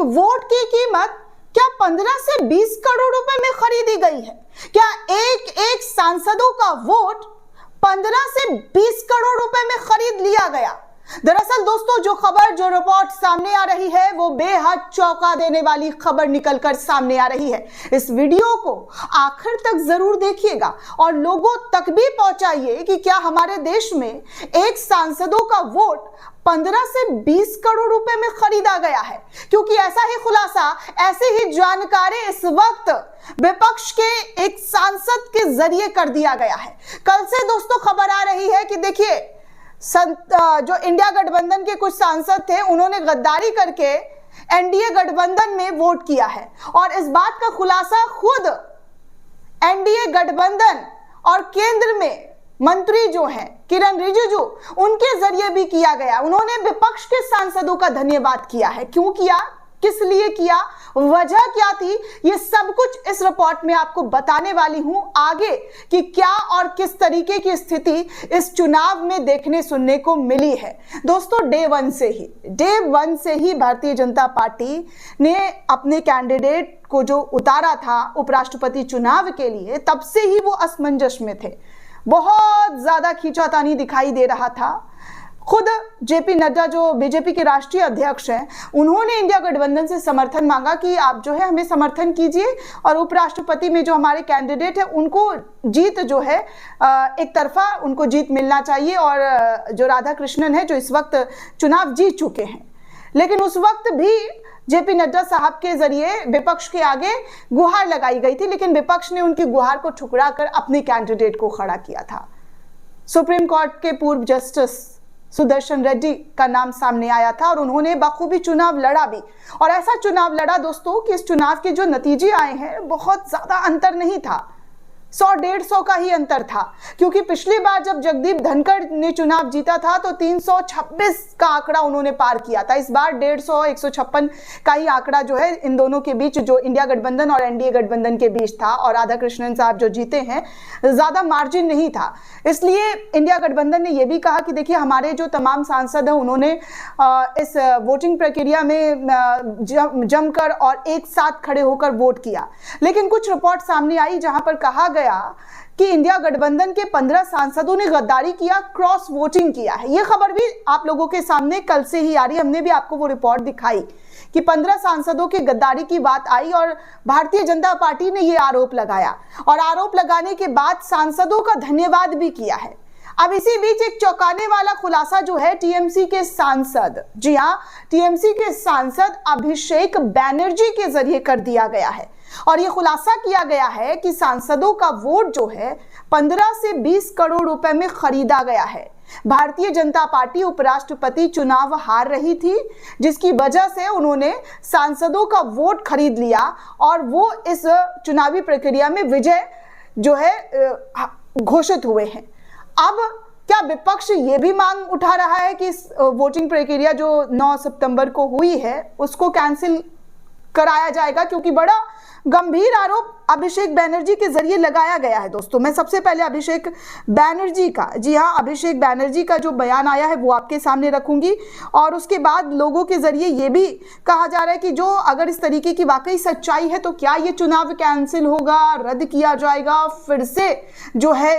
एक वोट की कीमत क्या 15 से 20 करोड़ रुपए में खरीदी गई है? क्या एक एक सांसदों का वोट 15 से 20 करोड़ रुपए में खरीद लिया गया? दरअसल दोस्तों, जो खबर, जो रिपोर्ट सामने आ रही है वो बेहद चौंका देने वाली खबर निकलकर सामने आ रही है। इस वीडियो को आखिर तक जरूर देखिएगा और लोगों तक भी पहुंचाइए कि क्या हमारे देश में एक सांसदों का वोट 15 से 20 करोड़ रुपए में खरीदा गया है, क्योंकि ऐसा ही खुलासा, ऐसी ही जानकारी इस वक्त विपक्ष के एक सांसद के जरिए कर दिया गया है। कल से दोस्तों खबर आ रही है कि देखिए, जो इंडिया गठबंधन के कुछ सांसद थे, उन्होंने गद्दारी करके एनडीए गठबंधन में वोट किया है और इस बात का खुलासा खुद एनडीए गठबंधन और केंद्र में मंत्री जो हैं किरण रिजिजू, उनके जरिए भी किया गया। उन्होंने विपक्ष के सांसदों का धन्यवाद किया है। क्यों किया, किस लिए किया, वजह क्या थी, ये सब कुछ इस रिपोर्ट में आपको बताने वाली हूं आगे कि क्या और किस तरीके की स्थिति इस चुनाव में देखने सुनने को मिली है। दोस्तों, डे वन से ही भारतीय जनता पार्टी ने अपने कैंडिडेट को जो उतारा था उपराष्ट्रपति चुनाव के लिए, तब से ही वो असमंजस में थे। बहुत ज्यादा खींचातानी दिखाई दे रहा था। खुद जेपी नड्डा, जो बीजेपी के राष्ट्रीय अध्यक्ष हैं, उन्होंने इंडिया गठबंधन से समर्थन मांगा कि आप जो है हमें समर्थन कीजिए और उपराष्ट्रपति में जो हमारे कैंडिडेट है उनको जीत जो है एक तरफा उनको जीत मिलना चाहिए, और जो राधा कृष्णन है जो इस वक्त चुनाव जीत चुके हैं। लेकिन उस वक्त भी जेपी नड्डा साहब के जरिए विपक्ष के आगे गुहार लगाई गई थी, लेकिन विपक्ष ने उनकी गुहार को ठुकरा कर अपने कैंडिडेट को खड़ा किया था। सुप्रीम कोर्ट के पूर्व जस्टिस सुदर्शन रेड्डी का नाम सामने आया था और उन्होंने बखूबी चुनाव लड़ा भी, और ऐसा चुनाव लड़ा दोस्तों कि इस चुनाव के जो नतीजे आए हैं बहुत ज्यादा अंतर नहीं था, 100-150 का ही अंतर था। क्योंकि पिछली बार जब जगदीप धनखड़ ने चुनाव जीता था तो 326 का आंकड़ा उन्होंने पार किया था। इस बार 150, 156 का ही आंकड़ा जो है इन दोनों के बीच, जो इंडिया गठबंधन और एनडीए गठबंधन के बीच था, और राधा कृष्णन साहब जो जीते हैं, ज्यादा मार्जिन नहीं था। इसलिए इंडिया गठबंधन ने यह भी कहा कि देखिए, हमारे जो तमाम सांसद हैं उन्होंने इस वोटिंग प्रक्रिया में जमकर और एक साथ खड़े होकर वोट किया। लेकिन कुछ रिपोर्ट सामने आई जहां पर कहा कि इंडिया गठबंधन के 15 सांसदों ने गद्दारी किया, क्रॉस वोटिंग किया है। यह खबर भी आप लोगों के सामने कल से ही आ रही है। हमने भी आपको वो रिपोर्ट दिखाई कि 15 सांसदों की गद्दारी की बात आई और भारतीय जनता पार्टी ने यह आरोप लगाया, और आरोप लगाने के बाद सांसदों का धन्यवाद भी किया है। अब इसी बीच एक चौंकाने वाला खुलासा जो है टीएमसी के सांसद, जी हां, टीएमसी के सांसद अभिषेक बैनर्जी के जरिए कर दिया गया है, और यह खुलासा किया गया है कि सांसदों का वोट जो है 15 से 20 करोड़ रुपए में खरीदा गया है। भारतीय जनता पार्टी उपराष्ट्रपति चुनाव हार रही थी, जिसकी वजह से उन्होंने सांसदों का वोट खरीद लिया और वो इस चुनावी प्रक्रिया में विजय जो है घोषित हुए हैं। अब क्या विपक्ष ये भी मांग उठा रहा है कि इस वोटिंग प्रक्रिया जो 9 सितंबर को हुई है उसको कैंसिल कराया जाएगा, क्योंकि बड़ा गंभीर आरोप अभिषेक बैनर्जी के जरिए लगाया गया है। दोस्तों, मैं सबसे पहले अभिषेक बैनर्जी का, जी हाँ, अभिषेक बैनर्जी का जो बयान आया है वो आपके सामने रखूंगी, और उसके बाद लोगों के जरिए ये भी कहा जा रहा है कि जो अगर इस तरीके की वाकई सच्चाई है तो क्या ये चुनाव कैंसिल होगा, रद्द किया जाएगा, फिर से जो है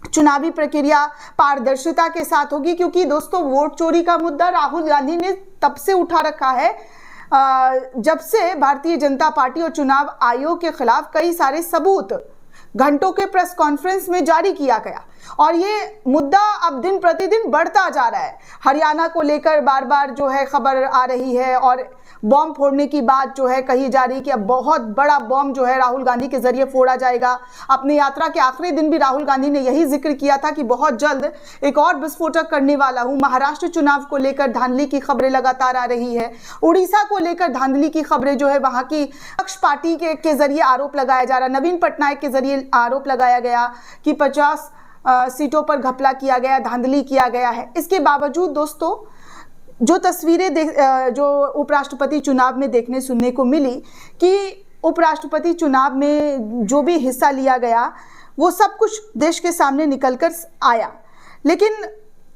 चुनावी प्रक्रिया पारदर्शिता के साथ होगी। क्योंकि दोस्तों, वोट चोरी का मुद्दा राहुल गांधी ने तब से उठा रखा है जब से भारतीय जनता पार्टी और चुनाव आयोग के खिलाफ कई सारे सबूत घंटों के प्रेस कॉन्फ्रेंस में जारी किया गया, और ये मुद्दा अब दिन प्रतिदिन बढ़ता जा रहा है। हरियाणा को लेकर बार बार जो है खबर आ रही है, और बॉम्ब फोड़ने की बात जो है कही जा रही है कि अब बहुत बड़ा बॉम्ब जो है राहुल गांधी के जरिए फोड़ा जाएगा। अपनी यात्रा के आखिरी दिन भी राहुल गांधी ने यही जिक्र किया था कि बहुत जल्द एक और विस्फोटक करने वाला हूं। महाराष्ट्र चुनाव को लेकर धांधली की खबरें लगातार आ रही है, उड़ीसा को लेकर धांधली की खबरें जो है वहां की विपक्ष पार्टी के जरिए आरोप लगाया जा रहा है। नवीन पटनायक के जरिए आरोप लगाया गया कि 50 सीटों पर घपला किया गया, धांधली किया गया है। इसके बावजूद दोस्तों, जो तस्वीरें जो उपराष्ट्रपति चुनाव में देखने सुनने को मिली कि उपराष्ट्रपति चुनाव में जो भी हिस्सा लिया गया वो सब कुछ देश के सामने निकलकर आया। लेकिन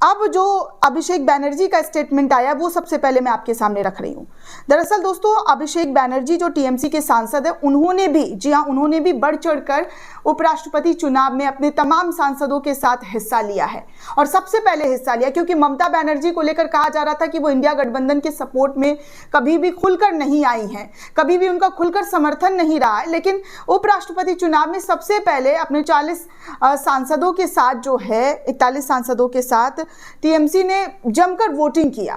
अब जो अभिषेक बैनर्जी का स्टेटमेंट आया वो सबसे पहले मैं आपके सामने रख रही हूं। दरअसल दोस्तों, अभिषेक बैनर्जी जो टीएमसी के सांसद है, उन्होंने भी, जी हां, उन्होंने भी बढ़ चढ़कर उपराष्ट्रपति चुनाव में अपने तमाम सांसदों के साथ हिस्सा लिया है। और सबसे पहले हिस्सा लिया क्योंकि ममता बनर्जी को लेकर कहा जा रहा था कि वो इंडिया गठबंधन के सपोर्ट में कभी भी खुलकर नहीं आई हैं, कभी भी उनका खुलकर समर्थन नहीं रहा है। लेकिन उपराष्ट्रपति चुनाव में सबसे पहले अपने 40 सांसदों के साथ जो है, 41 सांसदों के साथ टीएमसी ने जमकर वोटिंग किया।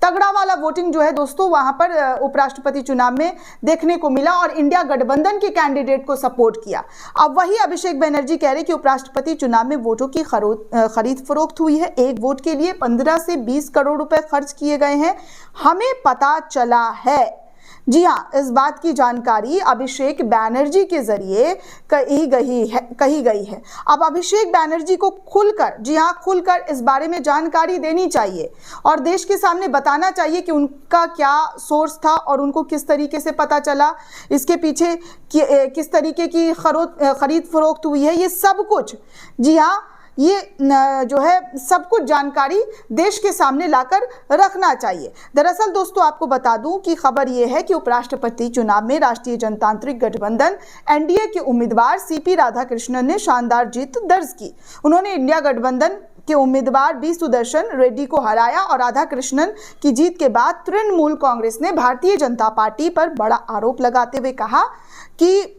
तगड़ा वाला वोटिंग जो है दोस्तों वहां पर उपराष्ट्रपति चुनाव में देखने को मिला और इंडिया गठबंधन के कैंडिडेट को सपोर्ट किया। अब वही अभिषेक बनर्जी कह रहे कि उपराष्ट्रपति चुनाव में वोटों की खरीद फरोख्त हुई है। एक वोट के लिए 15 से 20 करोड़ रुपए खर्च किए गए हैं, हमें पता चला है। जी हाँ, इस बात की जानकारी अभिषेक बैनर्जी के जरिए कही गई है। अब अभिषेक बैनर्जी को खुलकर, जी हाँ, खुलकर इस बारे में जानकारी देनी चाहिए और देश के सामने बताना चाहिए कि उनका क्या सोर्स था और उनको किस तरीके से पता चला, इसके पीछे किस तरीके की खरीद फरोख्त हुई है, ये सब कुछ, जी हाँ, ये जो है सब कुछ जानकारी देश के सामने लाकर रखना चाहिए। दरअसल दोस्तों, आपको बता दूं कि खबर ये है कि उपराष्ट्रपति चुनाव में राष्ट्रीय जनतांत्रिक गठबंधन एनडीए के उम्मीदवार सीपी राधाकृष्णन ने शानदार जीत दर्ज की। उन्होंने इंडिया गठबंधन के उम्मीदवार बी सुदर्शन रेड्डी को हराया और राधाकृष्णन की जीत के बाद तृणमूल कांग्रेस ने भारतीय जनता पार्टी पर बड़ा आरोप लगाते हुए कहा कि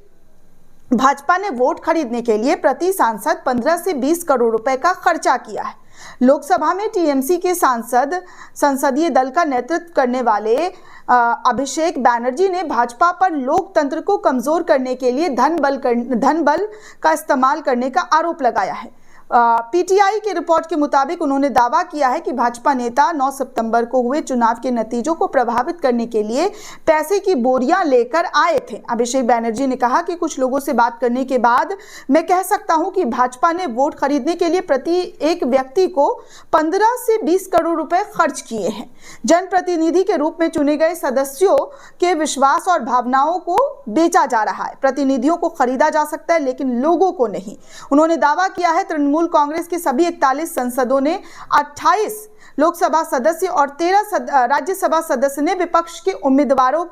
भाजपा ने वोट खरीदने के लिए प्रति सांसद 15 से 20 करोड़ रुपए का खर्चा किया है। लोकसभा में टीएमसी के संसदीय दल का नेतृत्व करने वाले अभिषेक बैनर्जी ने भाजपा पर लोकतंत्र को कमजोर करने के लिए धन बल का इस्तेमाल करने का आरोप लगाया है। पीटीआई की रिपोर्ट के मुताबिक उन्होंने दावा किया है कि भाजपा नेता 9 सितंबर को हुए चुनाव के नतीजों को प्रभावित करने के लिए पैसे की बोरियां लेकर आए थे। अभिषेक बैनर्जी ने कहा कि कुछ लोगों से बात करने के बाद मैं कह सकता हूं कि भाजपा ने वोट खरीदने के लिए प्रति एक व्यक्ति को 15 से 20 करोड़ रुपए खर्च किए हैं। जनप्रतिनिधि के रूप में चुने गए सदस्यों के विश्वास और भावनाओं को बेचा जा रहा है। प्रतिनिधियों को खरीदा जा सकता है लेकिन लोगों को नहीं। उन्होंने दावा किया है तृणमूल कांग्रेस के सभी 41 सांसदों ने 28 लोकसभा सदस्य और 13 राज्यसभा सदस्य ने विपक्ष के उम्मीदवारों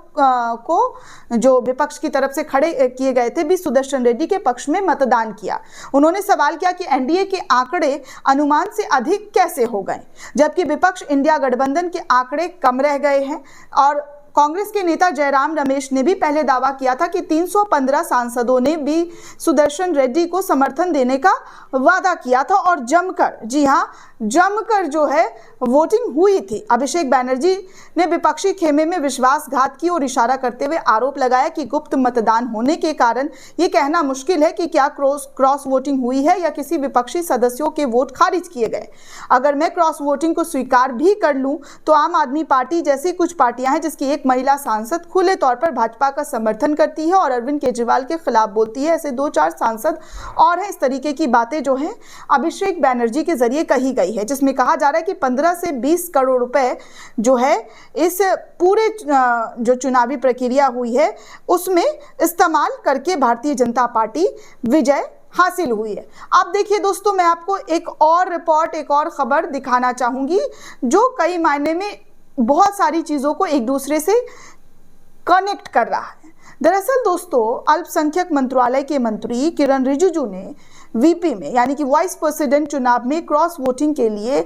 को, जो विपक्ष की तरफ से खड़े किए गए थे, बी सुदर्शन रेड्डी के पक्ष में मतदान किया। उन्होंने सवाल किया कि एनडीए के आंकड़े अनुमान से अधिक कैसे हो गए, जबकि विपक्ष इंडिया गठबंधन के आंकड़े कम रह गए हैं। और कांग्रेस के नेता जयराम रमेश ने भी पहले दावा किया था कि 315 सांसदों ने भी सुदर्शन रेड्डी को समर्थन देने का वादा किया था और जमकर, जी हां, जमकर जो है वोटिंग हुई थी। अभिषेक बैनर्जी ने विपक्षी खेमे में विश्वासघात की ओर इशारा करते हुए आरोप लगाया कि गुप्त मतदान होने के कारण ये कहना मुश्किल है कि क्या क्रॉस वोटिंग हुई है या किसी विपक्षी सदस्यों के वोट खारिज किए गए। अगर मैं क्रॉस वोटिंग को स्वीकार भी कर लूं तो आम आदमी पार्टी जैसी कुछ पार्टियां हैं जिसकी एक महिला सांसद खुले तौर पर भाजपा का समर्थन करती है और अरविंद केजरीवाल के खिलाफ बोलती है, ऐसे 2-4 सांसद और हैं। इस तरीके की बातें जो हैं अभिषेक बैनर्जी के जरिए कही गई है, जिसमें कहा जा रहा है कि 15 से 20 करोड़ रुपए जो है इस पूरे जो चुनावी प्रक्रिया हुई है उसमें इस्तेमाल करके भारतीय जनता पार्टी विजय हासिल हुई है। अब देखिए दोस्तों, मैं आपको एक और रिपोर्ट, एक और खबर दिखाना चाहूंगी जो कई मायने में बहुत सारी चीजों को एक दूसरे से कनेक्ट कर रहा है। दरअसल दोस्तों, अल्पसंख्यक मंत्रालय के मंत्री किरण रिजिजू ने वीपी में, यानी कि वाइस प्रेसिडेंट चुनाव में क्रॉस वोटिंग के लिए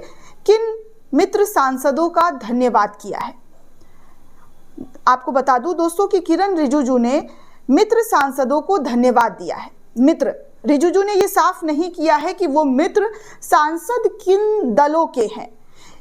किन मित्र सांसदों का धन्यवाद किया है। आपको बता दूं दोस्तों कि किरण रिजिजू ने मित्र सांसदों को धन्यवाद दिया है। मित्र, रिजिजू ने यह साफ नहीं किया है कि वो मित्र सांसद किन दलों के हैं।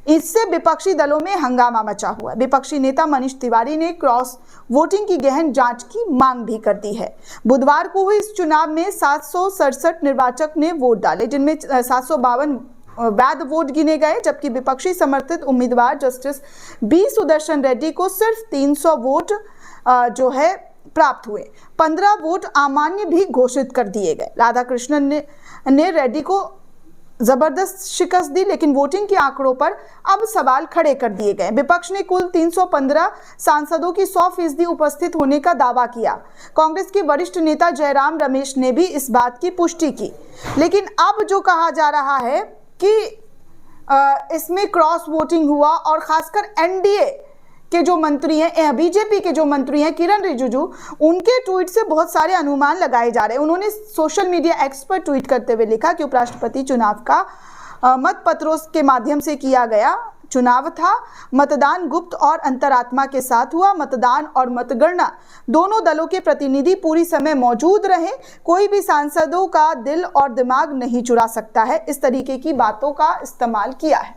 इससे विपक्षी दलों में हंगामा मचा हुआ है। विपक्षी नेता मनीष तिवारी ने क्रॉस वोटिंग की गहन जांच की मांग भी कर दी है। बुधवार को हुए इस चुनाव में 767 निर्वाचक ने वोट डाले, जिनमें 752 वैध वोट गिने गए, जबकि विपक्षी समर्थित उम्मीदवार जस्टिस बी सुदर्शन रेड्डी को सिर्फ 300 वोट जो है प्राप्त हुए। 15 वोट अमान्य भी घोषित कर दिए गए। राधाकृष्णन ने रेड्डी को जबरदस्त शिकस्त दी, लेकिन वोटिंग के आंकड़ों पर अब सवाल खड़े कर दिए गए। विपक्ष ने कुल 315 सांसदों की 100% उपस्थित होने का दावा किया। कांग्रेस के वरिष्ठ नेता जयराम रमेश ने भी इस बात की पुष्टि की। लेकिन अब जो कहा जा रहा है कि इसमें क्रॉस वोटिंग हुआ और खासकर एनडीए के जो मंत्री हैं, बीजेपी के जो मंत्री हैं किरण रिजिजू, उनके ट्वीट से बहुत सारे अनुमान लगाए जा रहे हैं। उन्होंने सोशल मीडिया एक्स पर ट्वीट करते हुए लिखा कि उपराष्ट्रपति चुनाव का मत पत्रों के माध्यम से किया गया चुनाव था। मतदान गुप्त और अंतरात्मा के साथ हुआ। मतदान और मतगणना दोनों दलों के प्रतिनिधि पूरी समय मौजूद रहे। कोई भी सांसदों का दिल और दिमाग नहीं चुरा सकता है। इस तरीके की बातों का इस्तेमाल किया है।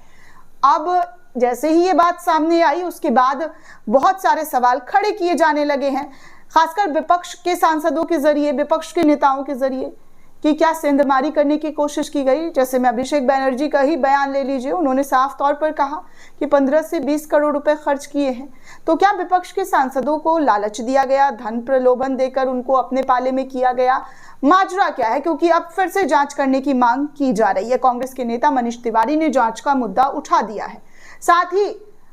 अब जैसे ही ये बात सामने आई उसके बाद बहुत सारे सवाल खड़े किए जाने लगे हैं, खासकर विपक्ष के सांसदों के जरिए, विपक्ष के नेताओं के जरिए, कि क्या सेंधमारी करने की कोशिश की गई। जैसे मैं अभिषेक बैनर्जी का ही बयान ले लीजिए, उन्होंने साफ तौर पर कहा कि 15 से 20 करोड़ रुपए खर्च किए हैं। तो क्या विपक्ष के सांसदों को लालच दिया गया, धन प्रलोभन देकर उनको अपने पाले में किया गया? माजरा क्या है? क्योंकि अब फिर से जांच करने की मांग की जा रही है। कांग्रेस के नेता मनीष तिवारी ने जांच का मुद्दा उठा दिया है। साथ ही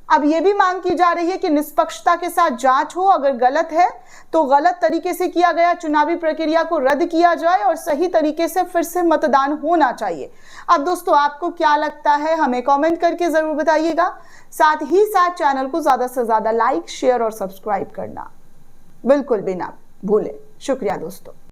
अब यह भी मांग की जा रही है कि निष्पक्षता के साथ जांच हो, अगर गलत है तो गलत तरीके से किया गया चुनावी प्रक्रिया को रद्द किया जाए और सही तरीके से फिर से मतदान होना चाहिए। अब दोस्तों आपको क्या लगता है हमें कमेंट करके जरूर बताइएगा। साथ ही साथ चैनल को ज्यादा से ज्यादा लाइक, शेयर और सब्सक्राइब करना बिल्कुल भी ना भूलें। शुक्रिया दोस्तों।